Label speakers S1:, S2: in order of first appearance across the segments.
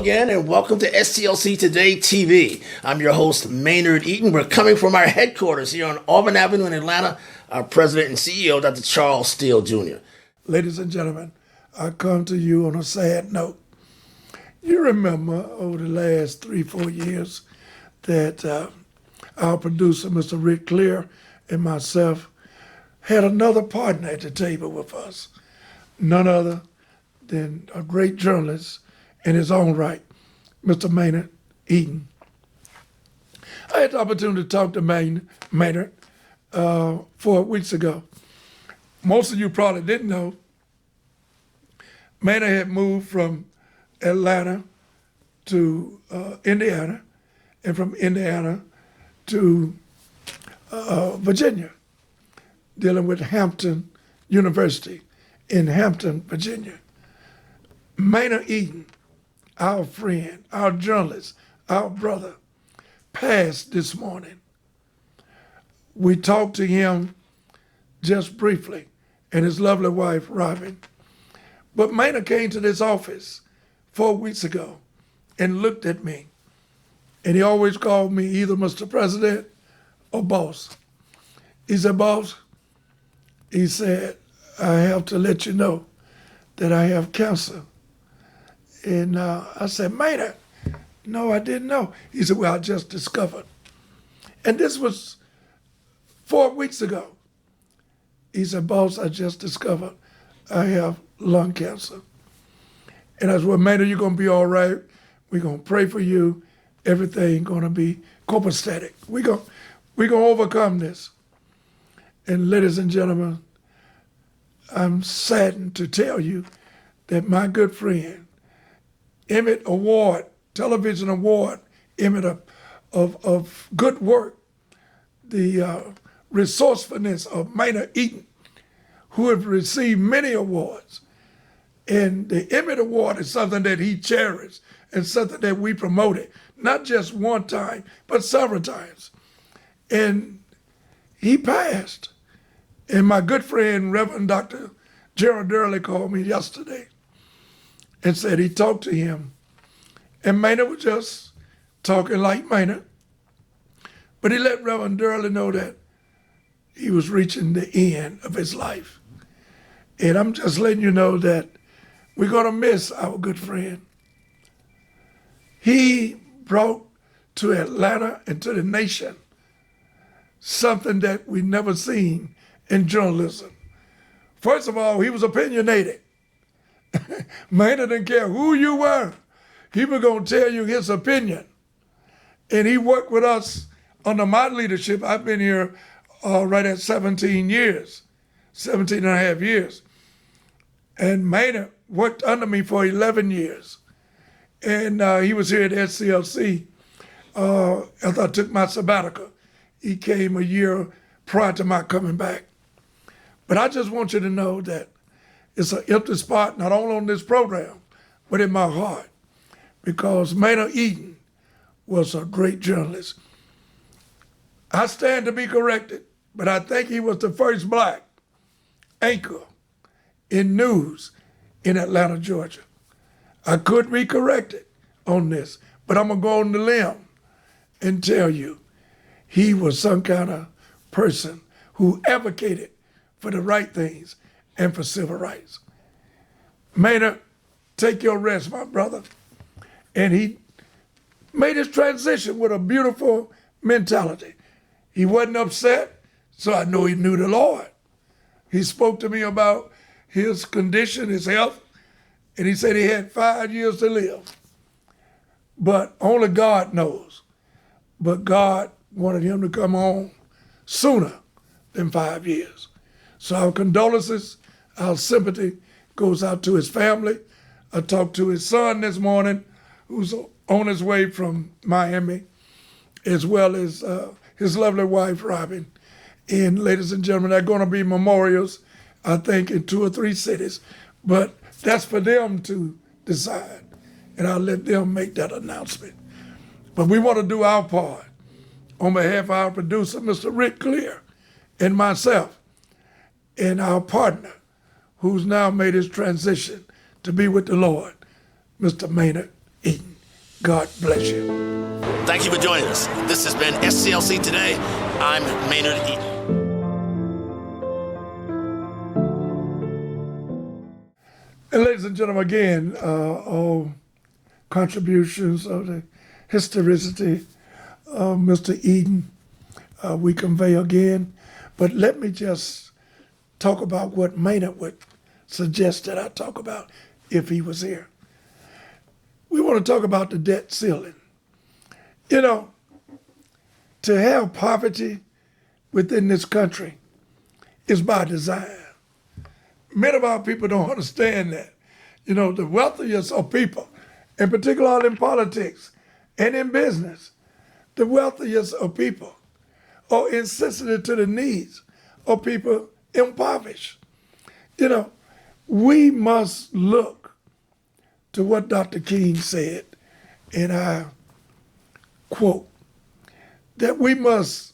S1: again, and welcome to SCLC Today TV. I'm your host, Maynard Eaton. We're coming from our headquarters here on Auburn Avenue in Atlanta. Our president and CEO, Dr. Charles Steele Jr.
S2: Ladies and gentlemen, I come to you on a sad note. You remember over the last 3-4 years that our producer, Mr. Rick Clear, and myself had another partner at the table with us. None other than a great journalist in his own right, Mr. Maynard Eaton. I had the opportunity to talk to Maynard 4 weeks ago. Most of you probably didn't know, Maynard had moved from Atlanta to Indiana, and from Indiana to Virginia, dealing with Hampton University in Hampton, Virginia. Maynard Eaton, our friend, our journalist, our brother, passed this morning. We talked to him just briefly, and his lovely wife, Robin. But Maynard came to this office 4 weeks ago and looked at me, and he always called me either Mr. President or boss. He said, boss, he said, I have to let you know that I have cancer. And I said, Maynard, no, I didn't know. He said, well, I just discovered. And this was 4 weeks ago. He said, boss, I just discovered I have lung cancer. And I said, well, Maynard, you're going to be all right. We're going to pray for you. Everything going to be copacetic. We're going to overcome this. And ladies and gentlemen, I'm saddened to tell you that my good friend, Emmett Award, Television Award, Emmett of good work, the resourcefulness of Maynard Eaton, who have received many awards. And the Emmett Award is something that he cherished and something that we promoted, not just one time, but several times. And he passed. And my good friend, Reverend Dr. Gerald Durley, called me yesterday and said he talked to him. And Maynard was just talking like Maynard. But he let Reverend Durley know that he was reaching the end of his life. And I'm just letting you know that we're going to miss our good friend. He brought to Atlanta and to the nation something that we never seen in journalism. First of all, he was opinionated. Maynard didn't care who you were. He was going to tell you his opinion. And he worked with us under my leadership. I've been here right at 17 years, 17 and a half years. And Maynard worked under me for 11 years. And he was here at SCLC after I took my sabbatical. He came a year prior to my coming back. But I just want you to know that it's an empty spot, not only on this program, but in my heart, because Maynard Eaton was a great journalist. I stand to be corrected, but I think he was the first black anchor in news in Atlanta, Georgia. I could be corrected on this, but I'm going to go on the limb and tell you he was some kind of person who advocated for the right things and for civil rights. Maynard, take your rest, my brother. And he made his transition with a beautiful mentality. He wasn't upset, so I know he knew the Lord. He spoke to me about his condition, his health, and he said he had 5 years to live. But only God knows. But God wanted him to come home sooner than 5 years. So our condolences, our sympathy goes out to his family. I talked to his son this morning, who's on his way from Miami, as well as his lovely wife, Robin. And ladies and gentlemen, there are going to be memorials, I think, in 2 or 3 cities. But that's for them to decide, and I'll let them make that announcement. But we want to do our part on behalf of our producer, Mr. Rick Clear, and myself, and our partner, who's now made his transition to be with the Lord, Mr. Maynard Eaton. God bless you.
S1: Thank you for joining us. This has been SCLC Today. I'm Maynard Eaton.
S2: And ladies and gentlemen, again, all contributions of the historicity of Mr. Eaton, we convey again. But let me just talk about what Maynard would suggest that I talk about if he was here. We want to talk about the debt ceiling. You know, to have poverty within this country is by design. Many of our people don't understand that. You know, the wealthiest of people, in particular in politics and in business, the wealthiest of people are insensitive to the needs of people impoverished. You know, we must look to what Dr. King said, and I quote, that we must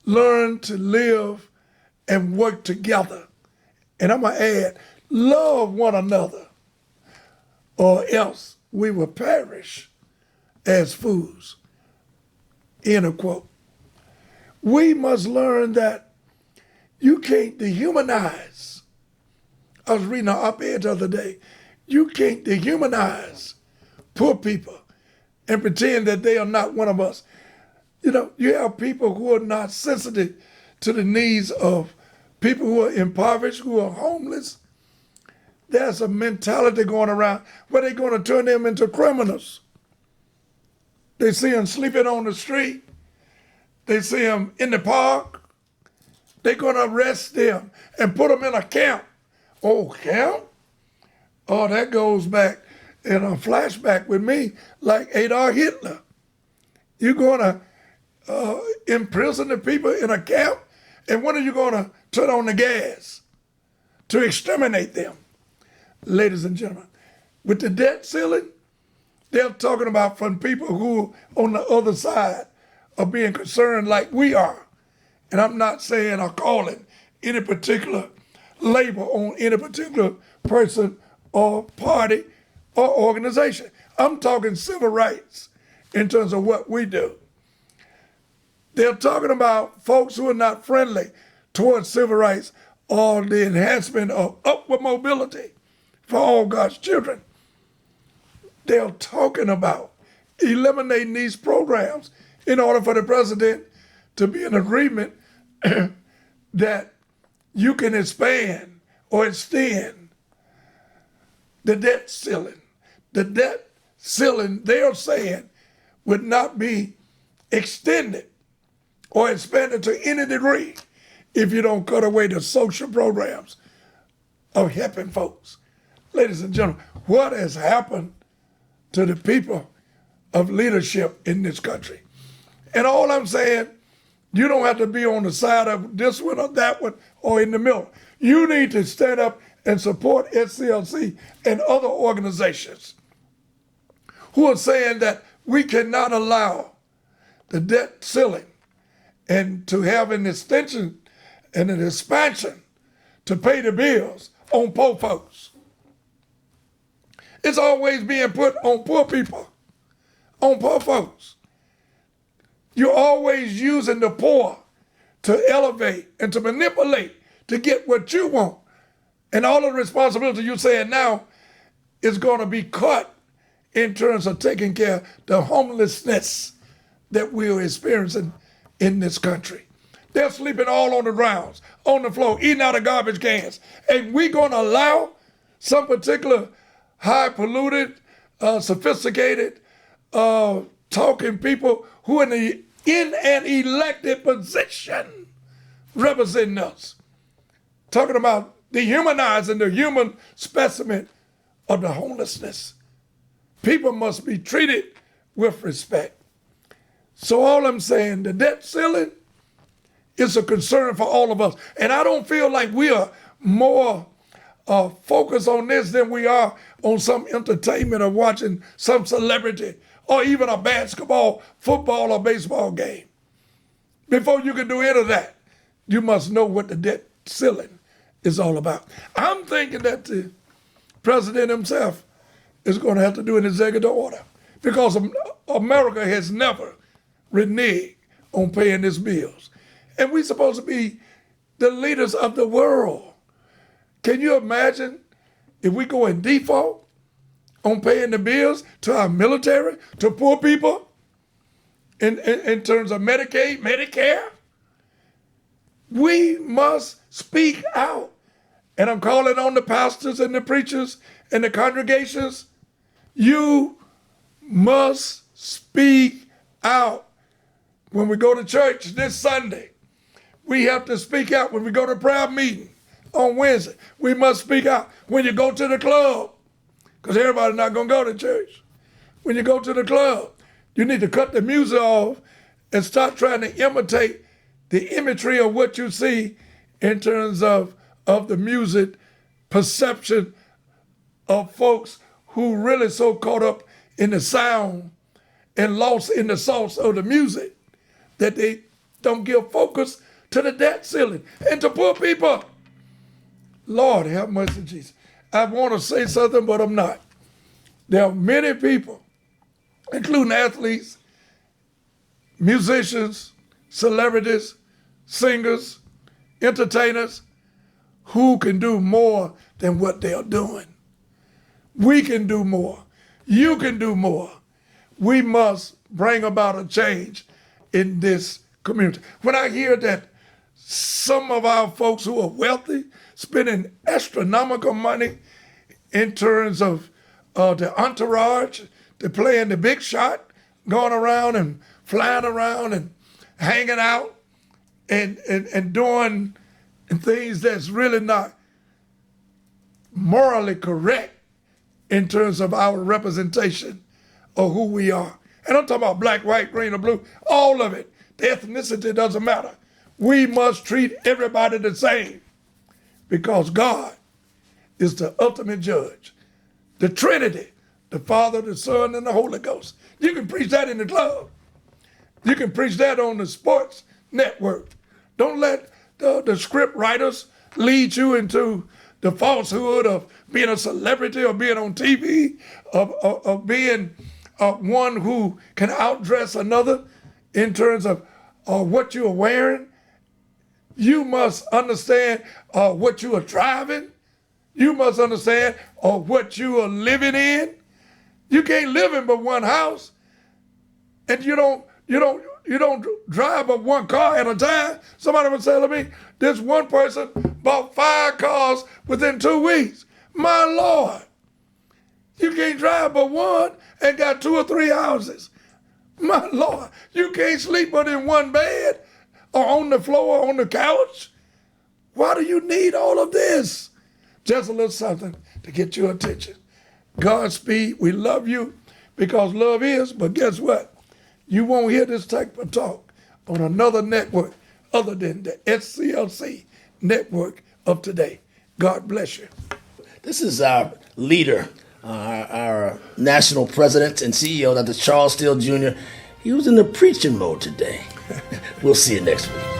S2: learn to live and work together. And I'm going to add, love one another, or else we will perish as fools. End of quote. We must learn that you can't dehumanize. I was reading an op-ed the other day. You can't dehumanize poor people and pretend that they are not one of us. You know, you have people who are not sensitive to the needs of people who are impoverished, who are homeless. There's a mentality going around where they're going to turn them into criminals. They see them sleeping on the street. They see them in the park. They're going to arrest them and put them in a camp. Oh, camp? Oh, that goes back in a flashback with me like Adolf Hitler. You're going to imprison the people in a camp, and when are you going to turn on the gas to exterminate them? Ladies and gentlemen, with the debt ceiling, they're talking about from people who on the other side are being concerned like we are. And I'm not saying or calling any particular label on any particular person or party or organization. I'm talking civil rights in terms of what we do. They're talking about folks who are not friendly towards civil rights or the enhancement of upward mobility for all God's children. They're talking about eliminating these programs in order for the president to be in agreement that you can expand or extend the debt ceiling. The debt ceiling, they are saying, would not be extended or expanded to any degree if you don't cut away the social programs of helping folks. Ladies and gentlemen, what has happened to the people of leadership in this country? And all I'm saying, you don't have to be on the side of this one or that one or in the middle. You need to stand up and support SCLC and other organizations who are saying that we cannot allow the debt ceiling and to have an extension and an expansion to pay the bills on poor folks. It's always being put on poor people, on poor folks. You're always using the poor to elevate and to manipulate to get what you want. And all the responsibility you're saying now is going to be cut in terms of taking care of the homelessness that we are experiencing in this country. They're sleeping all on the grounds, on the floor, eating out of garbage cans. And we're going to allow some particular high polluted, sophisticated, talking people who are in an elected position representing us. Talking about dehumanizing the human specimen of the homelessness. People must be treated with respect. So all I'm saying, the debt ceiling is a concern for all of us. And I don't feel like we are more focused on this than we are on some entertainment or watching some celebrity or even a basketball, football, or baseball game. Before you can do any of that, you must know what the debt ceiling is all about. I'm thinking that the president himself is going to have to do an executive order because America has never reneged on paying its bills. And we're supposed to be the leaders of the world. Can you imagine if we go in default on paying the bills to our military, to poor people, in terms of Medicaid, Medicare? We must speak out. And I'm calling on the pastors and the preachers and the congregations. You must speak out. When we go to church this Sunday, we have to speak out. When we go to prayer meeting on Wednesday, we must speak out. When you go to the club, because everybody's not going to go to church. When you go to the club, you need to cut the music off and start trying to imitate the imagery of what you see in terms of the music perception of folks who really so caught up in the sound and lost in the sauce of the music that they don't give focus to the debt ceiling and to poor people. Lord, have mercy, Jesus. I want to say something, but I'm not. There are many people, including athletes, musicians, celebrities, singers, entertainers, who can do more than what they are doing. We can do more. You can do more. We must bring about a change in this community. When I hear that some of our folks who are wealthy spending astronomical money in terms of the entourage, they're playing the big shot, going around and flying around and hanging out and doing things that's really not morally correct in terms of our representation of who we are. And I'm talking about black, white, green, or blue, all of it. The ethnicity doesn't matter. We must treat everybody the same because God is the ultimate judge. The Trinity, the Father, the Son, and the Holy Ghost. You can preach that in the club. You can preach that on the sports network. Don't let the script writers lead you into the falsehood of being a celebrity or being on TV, of being one who can outdress another in terms of what you are wearing. You must understand what you are driving. You must understand what you are living in. You can't live in but one house, and you don't drive but one car at a time. Somebody was telling me this one person bought 5 cars within 2 weeks. My Lord, you can't drive but one and got 2 or 3 houses. My Lord, you can't sleep but in one bed or on the floor or on the couch. Why do you need all of this? Just a little something to get your attention. Godspeed. We love you because love is, but guess what? You won't hear this type of talk on another network other than the SCLC network of today. God bless you.
S1: This is our leader, our national president and CEO, Dr. Charles Steele Jr. He was in the preaching mode today. We'll see you next week.